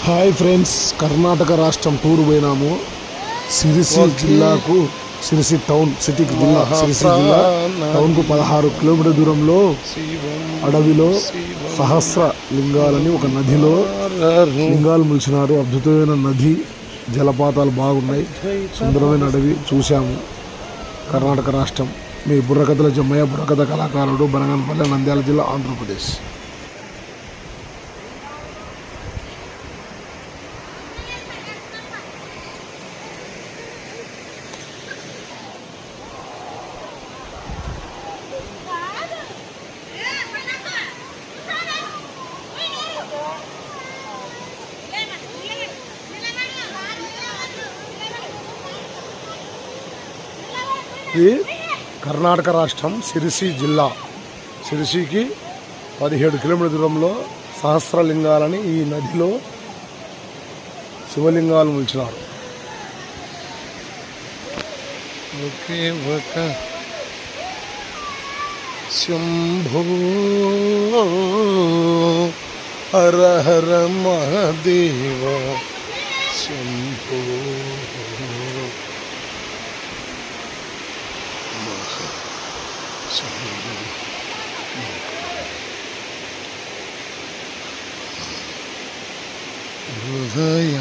Hi friends, Karnataka రాష్ట్రం tour పోయినాము. సిరిసి జిల్లాకు, సిరిసి టౌన్, సిటీకి జిల్లా, సిరిసి జిల్లా టౌన్కు 16 కిలోమీటర్ దూరంలో అడవిలో సహస్ర లింగాలని ఒక నదిలో లింగాలు ములిచినారు. అద్భుతమైన నది, జలపాతాలు బాగున్నాయి, సుందరమైన అడవి చూశాము. కర్ణాటక రాష్ట్రం. మీ బుర్రకథల జమ్మయ్య, బుర్రకథ కళాకారుడు, బనగానపల్లె, నంద్యాల జిల్లా, ఆంధ్రప్రదేశ్. ఇది కర్ణాటక రాష్ట్రం సిరిసి జిల్లా. సిరిసికి 17 కిలోమీటర్ దూరంలో సహస్రలింగాలని ఈ నదిలో శివలింగాలు ములిచినారు. ఒకే ఒక శంభో హర హర మహాదేవ శంభో హృదయ